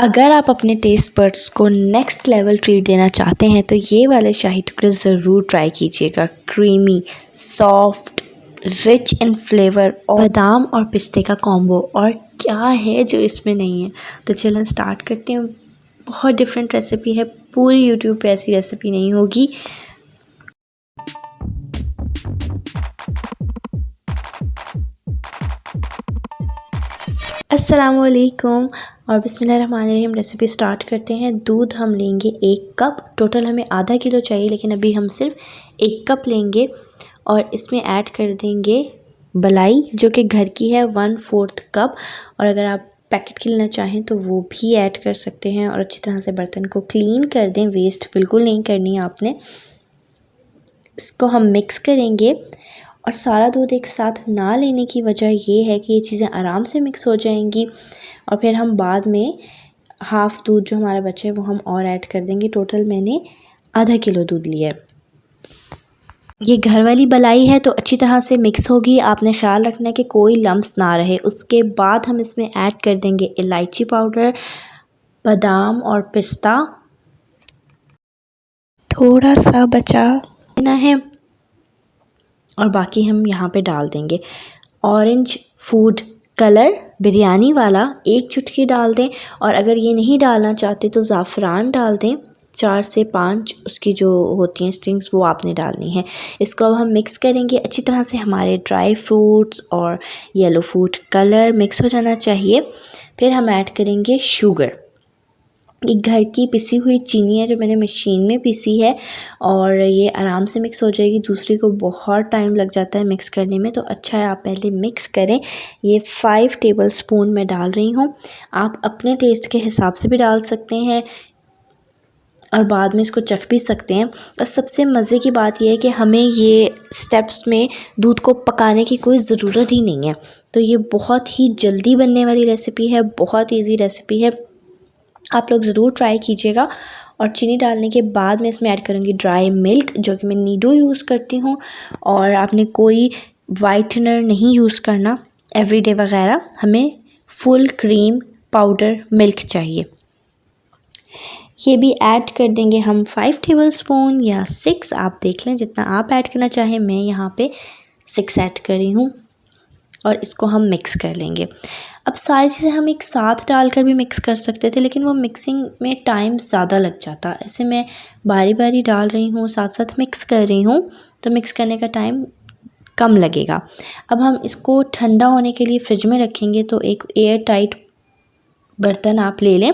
अगर आप अपने टेस्ट बड्स को नेक्स्ट लेवल ट्रीट देना चाहते हैं तो ये वाले शाही टुकड़े ज़रूर ट्राई कीजिएगा। Creamy, soft, rich in flavour और बादाम और पिस्ते का कॉम्बो, और क्या है जो इसमें नहीं है। तो चलन स्टार्ट करते हैं। बहुत डिफरेंट रेसिपी है, पूरी यूट्यूब पे ऐसी रेसिपी नहीं होगी। अस्सलामुअलैकुम और बिस्मिल्लाहिर्रहमानिर्रहीम। रेसिपी स्टार्ट करते हैं। दूध हम लेंगे 1 कप, टोटल हमें आधा किलो चाहिए लेकिन अभी हम सिर्फ 1 कप लेंगे और इसमें ऐड कर देंगे मलाई जो कि घर की है 1/4 कप, और अगर आप पैकेट की लेना चाहें तो वो भी ऐड कर सकते हैं। और अच्छी तरह से बर्तन को क्लीन कर दें, वेस्ट बिल्कुल नहीं करनी है आपने। इसको हम मिक्स करेंगे और सारा दूध एक साथ ना लेने की वजह ये है कि ये चीज़ें आराम से मिक्स हो जाएंगी और फिर हम बाद में हाफ़ दूध जो हमारा बचे वो हम और ऐड कर देंगे। टोटल मैंने आधा किलो दूध लिया है। ये घर वाली मलाई है तो अच्छी तरह से मिक्स होगी। आपने ख्याल रखना है कि कोई लम्स ना रहे। उसके बाद हम इसमें ऐड कर देंगे इलायची पाउडर, बादाम और पिस्ता, थोड़ा सा बचा देना है और बाकी हम यहाँ पे डाल देंगे ऑरेंज फूड कलर बिरयानी वाला 1 चुटकी डाल दें, और अगर ये नहीं डालना चाहते तो ज़ाफ़रान डाल दें। 4 से 5 उसकी जो होती हैं स्टिंग्स वो आपने डालनी है। इसको अब हम मिक्स करेंगे अच्छी तरह से। हमारे ड्राई फ्रूट्स और येलो फूड कलर मिक्स हो जाना चाहिए। फिर हम ऐड करेंगे शुगर। एक घर की पिसी हुई चीनी है जो मैंने मशीन में पीसी है और ये आराम से मिक्स हो जाएगी। दूसरी को बहुत टाइम लग जाता है मिक्स करने में, तो अच्छा है आप पहले मिक्स करें। ये 5 टेबलस्पून मैं डाल रही हूँ। आप अपने टेस्ट के हिसाब से भी डाल सकते हैं और बाद में इसको चख भी सकते हैं। और सबसे मज़े की बात यह है कि हमें ये स्टेप्स में दूध को पकाने की कोई ज़रूरत ही नहीं है। तो ये बहुत ही जल्दी बनने वाली रेसिपी है, बहुत ईजी रेसिपी है, आप लोग ज़रूर ट्राई कीजिएगा। और चीनी डालने के बाद मैं इसमें ऐड करूँगी ड्राई मिल्क जो कि मैं नीडो यूज़ करती हूँ। और आपने कोई वाइटनर नहीं यूज़ करना एवरीडे वगैरह, हमें फुल क्रीम पाउडर मिल्क चाहिए। ये भी ऐड कर देंगे हम 5 टेबलस्पून या 6, आप देख लें जितना आप ऐड करना चाहें। मैं यहाँ पे 6 ऐड कर रही हूँ और इसको हम मिक्स कर लेंगे। अब सारी चीज़ें हम एक साथ डालकर भी मिक्स कर सकते थे लेकिन वो मिक्सिंग में टाइम ज़्यादा लग जाता। ऐसे मैं बारी बारी डाल रही हूँ, साथ साथ मिक्स कर रही हूँ, तो मिक्स करने का टाइम कम लगेगा। अब हम इसको ठंडा होने के लिए फ्रिज में रखेंगे। तो एक एयर टाइट बर्तन आप ले लें,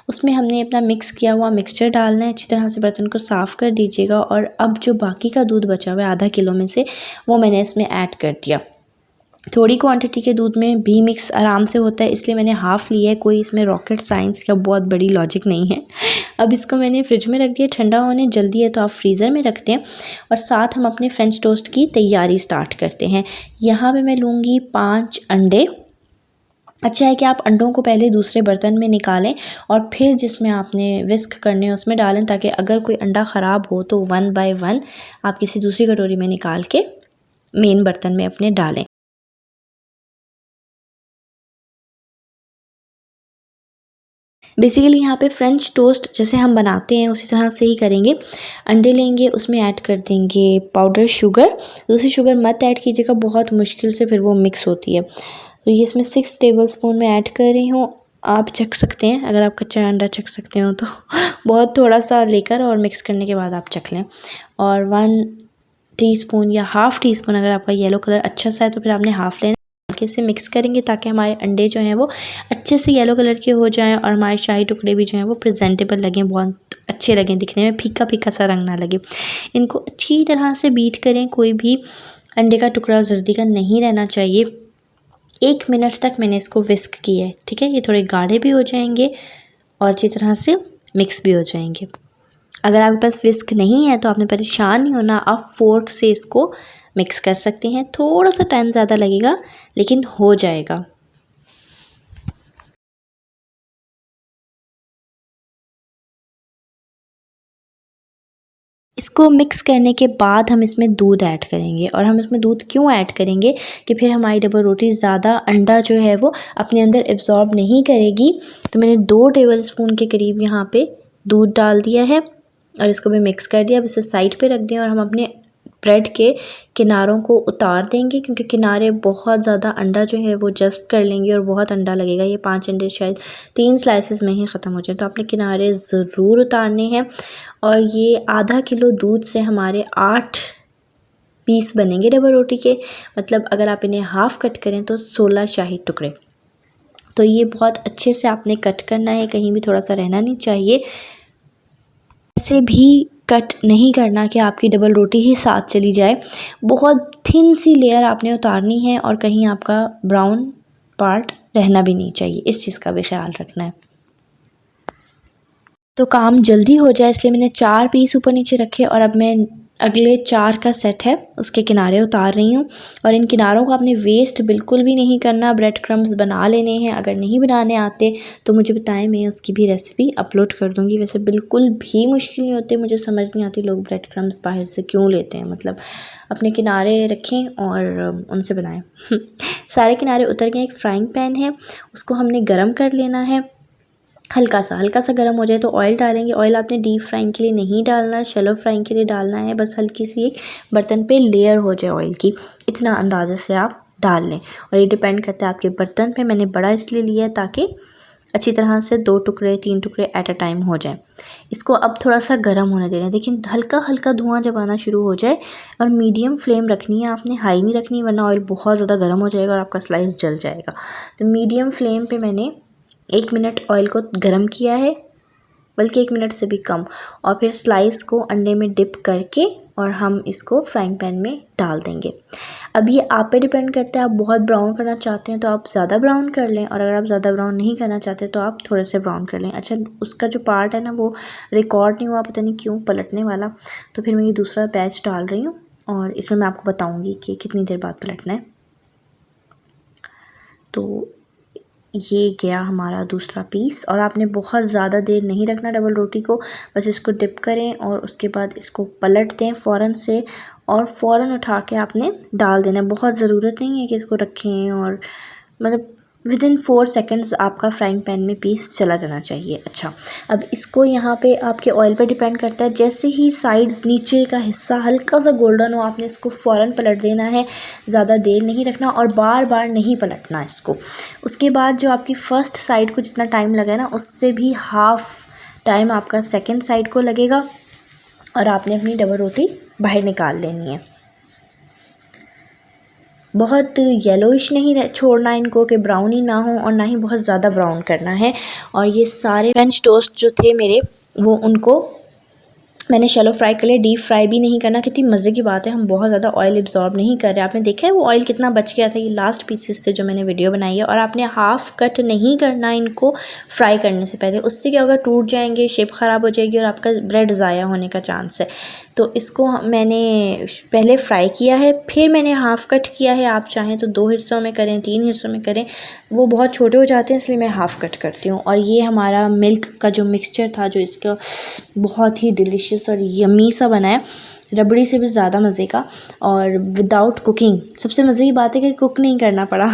उसमें हमने अपना मिक्स किया हुआ मिक्सचर डालना है। अच्छी तरह से बर्तन को साफ़ कर दीजिएगा और अब जो बाकी का दूध बचा हुआ है आधा किलो में से, वो मैंने इसमें ऐड कर दिया। थोड़ी क्वांटिटी के दूध में भी मिक्स आराम से होता है इसलिए मैंने हाफ़ लिया है। कोई इसमें रॉकेट साइंस का बहुत बड़ी लॉजिक नहीं है। अब इसको मैंने फ्रिज में रख दिया ठंडा होने। जल्दी है तो आप फ्रीज़र में रख दें। और साथ हम अपने फ्रेंच टोस्ट की तैयारी स्टार्ट करते हैं। यहाँ पे मैं लूँगी 5 अंडे। अच्छा है कि आप अंडों को पहले दूसरे बर्तन में निकालें और फिर जिसमें आपने विस्क करने हैं उसमें डालें, ताकि अगर कोई अंडा ख़राब हो तो 1 बाय 1 आप किसी दूसरी कटोरी में निकाल के मेन बर्तन में अपने डालें। बेसिकली यहाँ पे फ्रेंच टोस्ट जैसे हम बनाते हैं उसी तरह से ही करेंगे। अंडे लेंगे, उसमें ऐड कर देंगे पाउडर शुगर। दूसरी शुगर मत ऐड कीजिएगा, बहुत मुश्किल से फिर वो मिक्स होती है। तो ये इसमें 6 टेबलस्पून में ऐड कर रही हूँ। आप चख सकते हैं, अगर आप कच्चा अंडा चख सकते हो तो बहुत थोड़ा सा लेकर और मिक्स करने के बाद आप चख लें। और 1 टीस्पून या हाफ़ टी स्पून, अगर आपका येलो कलर अच्छा सा है तो फिर आपने हाफ़ लेना। हल्के से मिक्स करेंगे ताकि हमारे अंडे जो हैं वो अच्छे से येलो कलर के हो जाएं और हमारे शाही टुकड़े भी जो हैं वो प्रेजेंटेबल लगें, बहुत अच्छे लगें दिखने में, फीका फीका सा रंग ना लगे। इनको अच्छी तरह से बीट करें, कोई भी अंडे का टुकड़ा जर्दी का नहीं रहना चाहिए। 1 मिनट तक मैंने इसको विस्क किया है, ठीक है। ये थोड़े गाढ़े भी हो जाएंगे और अच्छी तरह से मिक्स भी हो जाएंगे। अगर आपके पास विस्क नहीं है तो आपने परेशान नहीं होना, आप फोर्क से इसको मिक्स कर सकते हैं। थोड़ा सा टाइम ज़्यादा लगेगा लेकिन हो जाएगा। इसको मिक्स करने के बाद हम इसमें दूध ऐड करेंगे। और हम इसमें दूध क्यों ऐड करेंगे कि फिर हमारी डबल रोटी ज़्यादा अंडा जो है वो अपने अंदर एब्जॉर्ब नहीं करेगी। तो मैंने 2 टेबलस्पून के करीब यहाँ पे दूध डाल दिया है और इसको भी मिक्स कर दिया। अब इसे साइड पे रख दें और हम अपने ब्रेड के किनारों को उतार देंगे, क्योंकि किनारे बहुत ज़्यादा अंडा जो है वो जज़्ब कर लेंगे और बहुत अंडा लगेगा। ये 5 अंडे शायद 3 स्लाइसेस में ही ख़त्म हो जाए, तो आपने किनारे ज़रूर उतारने हैं। और ये आधा किलो दूध से हमारे 8 पीस बनेंगे डबल रोटी के, मतलब अगर आप इन्हें हाफ़ कट करें तो 16 शाही टुकड़े। तो ये बहुत अच्छे से आपने कट करना है, कहीं भी थोड़ा सा रहना नहीं चाहिए। ऐसे भी कट नहीं करना कि आपकी डबल रोटी ही साथ चली जाए। बहुत थिन सी लेयर आपने उतारनी है और कहीं आपका ब्राउन पार्ट रहना भी नहीं चाहिए, इस चीज़ का भी ख्याल रखना है। तो काम जल्दी हो जाए इसलिए मैंने 4 पीस ऊपर नीचे रखे और अब मैं अगले 4 का सेट है उसके किनारे उतार रही हूँ। और इन किनारों को आपने वेस्ट बिल्कुल भी नहीं करना, ब्रेड क्रम्स बना लेने हैं। अगर नहीं बनाने आते तो मुझे बताएं, मैं उसकी भी रेसिपी अपलोड कर दूँगी। वैसे बिल्कुल भी मुश्किल नहीं होते, मुझे समझ नहीं आती लोग ब्रेड क्रम्स बाहर से क्यों लेते हैं। मतलब अपने किनारे रखें और उनसे बनाएं। सारे किनारे उतर गए। एक फ्राइंग पैन है, उसको हमने गर्म कर लेना है। हल्का सा गर्म हो जाए तो ऑयल डालेंगे। ऑयल आपने डीप फ्राइंग के लिए नहीं डालना, शैलो फ्राइंग के लिए डालना है। बस हल्की सी एक बर्तन पे लेयर हो जाए ऑयल की, इतना अंदाज़े से आप डाल लें। और ये डिपेंड करता है आपके बर्तन पे। मैंने बड़ा इसलिए लिया है ताकि अच्छी तरह से 2 टुकड़े 3 टुकड़े एट अ टाइम हो जाए। इसको अब थोड़ा सा गर्म होने देना है। देखिए हल्का धुआं जब आना शुरू हो जाए, और मीडियम फ्लेम रखनी है आपने, हाई नहीं रखनी, वरना ऑयल बहुत ज़्यादा गर्म हो जाएगा और आपका स्लाइस जल जाएगा। तो मीडियम फ्लेम पे मैंने 1 मिनट ऑयल को गर्म किया है, बल्कि 1 मिनट से भी कम। और फिर स्लाइस को अंडे में डिप करके और हम इसको फ्राइंग पैन में डाल देंगे। अब ये आप पे डिपेंड करता है, आप बहुत ब्राउन करना चाहते हैं तो आप ज़्यादा ब्राउन कर लें, और अगर आप ज़्यादा ब्राउन नहीं करना चाहते तो आप थोड़े से ब्राउन कर लें। अच्छा, उसका जो पार्ट है ना वो रिकॉर्ड नहीं हुआ, पता नहीं क्यों, पलटने वाला। तो फिर मैं ये दूसरा बैच डाल रही हूँ और इसमें मैं आपको बताऊँगी कि कितनी देर बाद पलटना है। तो ये गया हमारा दूसरा पीस। और आपने बहुत ज़्यादा देर नहीं रखना डबल रोटी को, बस इसको डिप करें और उसके बाद इसको पलट दें फ़ौरन से, और फ़ौरन उठा के आपने डाल देना। बहुत ज़रूरत नहीं है कि इसको रखें, और मतलब विदिन 4 सेकंड्स आपका फ्राइंग पैन में पीस चला जाना चाहिए। अच्छा, अब इसको यहाँ पे आपके ऑयल पे डिपेंड करता है। जैसे ही साइड्स नीचे का हिस्सा हल्का सा गोल्डन हो, आपने इसको फ़ौरन पलट देना है, ज़्यादा देर नहीं रखना और बार बार नहीं पलटना इसको। उसके बाद जो आपकी फ़र्स्ट साइड को जितना टाइम लगा है ना, उससे भी हाफ़ टाइम आपका सेकेंड साइड को लगेगा, और आपने अपनी डबल रोटी बाहर निकाल लेनी है। बहुत येलोइश नहीं छोड़ना इनको कि ब्राउन ही ना हो, और ना ही बहुत ज़्यादा ब्राउन करना है। और ये सारे फ्रेंच टोस्ट जो थे मेरे, वो उनको मैंने शैलो फ्राई कर लिया, डीप फ्राई भी नहीं करना। कितनी मज़े की बात है, हम बहुत ज़्यादा ऑयल एब्जॉर्ब नहीं कर रहे। आपने देखा है वो ऑयल कितना बच गया था, ये लास्ट पीसेस से जो मैंने वीडियो बनाई है। और आपने हाफ़ कट नहीं करना इनको फ्राई करने से पहले, उससे क्या होगा, टूट जाएंगे, शेप ख़राब हो जाएगी और आपका ब्रेड ज़ाया होने का चांस है। तो इसको मैंने पहले फ्राई किया है, फिर मैंने हाफ़ कट किया है। आप चाहें तो 2 हिस्सों में करें, 3 हिस्सों में करें, वो बहुत छोटे हो जाते हैं, इसलिए मैं हाफ़ कट करती हूँ। और ये हमारा मिल्क का जो मिक्सचर था, जो इसका बहुत ही डिलीशियस और यम्मी सा बना है, रबड़ी से भी ज़्यादा मज़े का, और विदाउट कुकिंग। सबसे मज़े की बात है कि कुक नहीं करना पड़ा।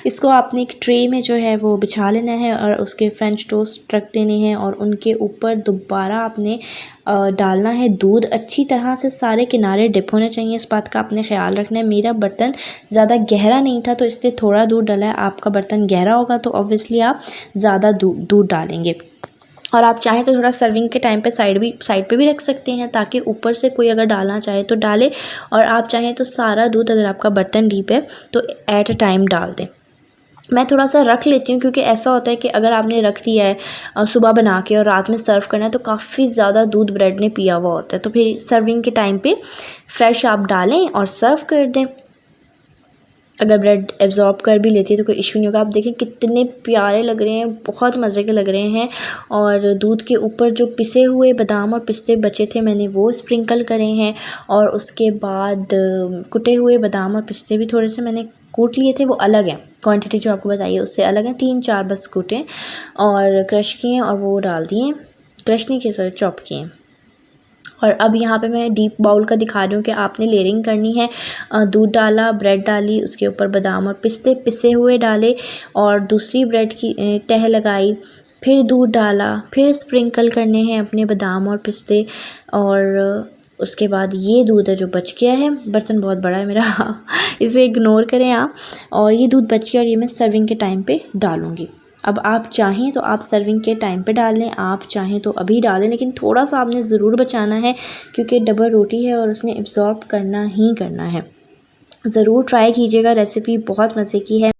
इसको आपने एक ट्रे में जो है वो बिछा लेना है और उसके फ्रेंच टोस्ट रख देने हैं, और उनके ऊपर दोबारा आपने डालना है दूध। अच्छी तरह से सारे किनारे डिप होने चाहिए, इस बात का आपने ख्याल रखना है। मेरा बर्तन ज़्यादा गहरा नहीं था तो इसलिए थोड़ा दूध डाला है। आपका बर्तन गहरा होगा तो ऑब्वियसली आप ज़्यादा दूध डालेंगे। और आप चाहें तो थोड़ा सर्विंग के टाइम पे साइड पे भी रख सकते हैं, ताकि ऊपर से कोई अगर डालना चाहे तो डाले। और आप चाहें तो सारा दूध, अगर आपका बर्तन डीप है तो एट अ टाइम डाल दें। मैं थोड़ा सा रख लेती हूँ, क्योंकि ऐसा होता है कि अगर आपने रख दिया है सुबह बना के और रात में सर्व करना है तो काफ़ी ज़्यादा दूध ब्रेड ने पिया हुआ होता है। तो फिर सर्विंग के टाइम पे फ्रेश आप डालें और सर्व कर दें। अगर ब्रेड एब्जॉर्ब कर भी लेती है तो कोई इशू नहीं होगा। आप देखें कितने प्यारे लग रहे हैं, बहुत मज़े के लग रहे हैं। और दूध के ऊपर जो पिसे हुए बादाम और पिस्ते बचे थे, मैंने वो स्प्रिंकल करे हैं। और उसके बाद कुटे हुए बादाम और पिस्ते भी थोड़े से मैंने कूट लिए थे, वो अलग हैं, क्वांटिटी जो आपको बताइए उससे अलग है। 3-4 बस कूटे और क्रश किए और वो डाल दिए, क्रश नहीं किए, सॉरी चॉप किए। और अब यहाँ पे मैं डीप बाउल का दिखा रही हूँ कि आपने लेयरिंग करनी है। दूध डाला, ब्रेड डाली, उसके ऊपर बादाम और पिस्ते पिसे हुए डाले और दूसरी ब्रेड की तह लगाई, फिर दूध डाला, फिर स्प्रिंकल करने हैं अपने बादाम और पिस्ते। और उसके बाद ये दूध है जो बच गया है, बर्तन बहुत बड़ा है मेरा इसे इग्नोर करें आप। और ये दूध बच गया और ये मैं सर्विंग के टाइम पे डालूँगी। अब आप चाहें तो आप सर्विंग के टाइम पे डाल लें, आप चाहें तो अभी डाल दें, लेकिन थोड़ा सा आपने ज़रूर बचाना है क्योंकि डबल रोटी है और उसने एब्ज़ॉर्ब करना ही करना है। ज़रूर ट्राई कीजिएगा, रेसिपी बहुत मज़े की है।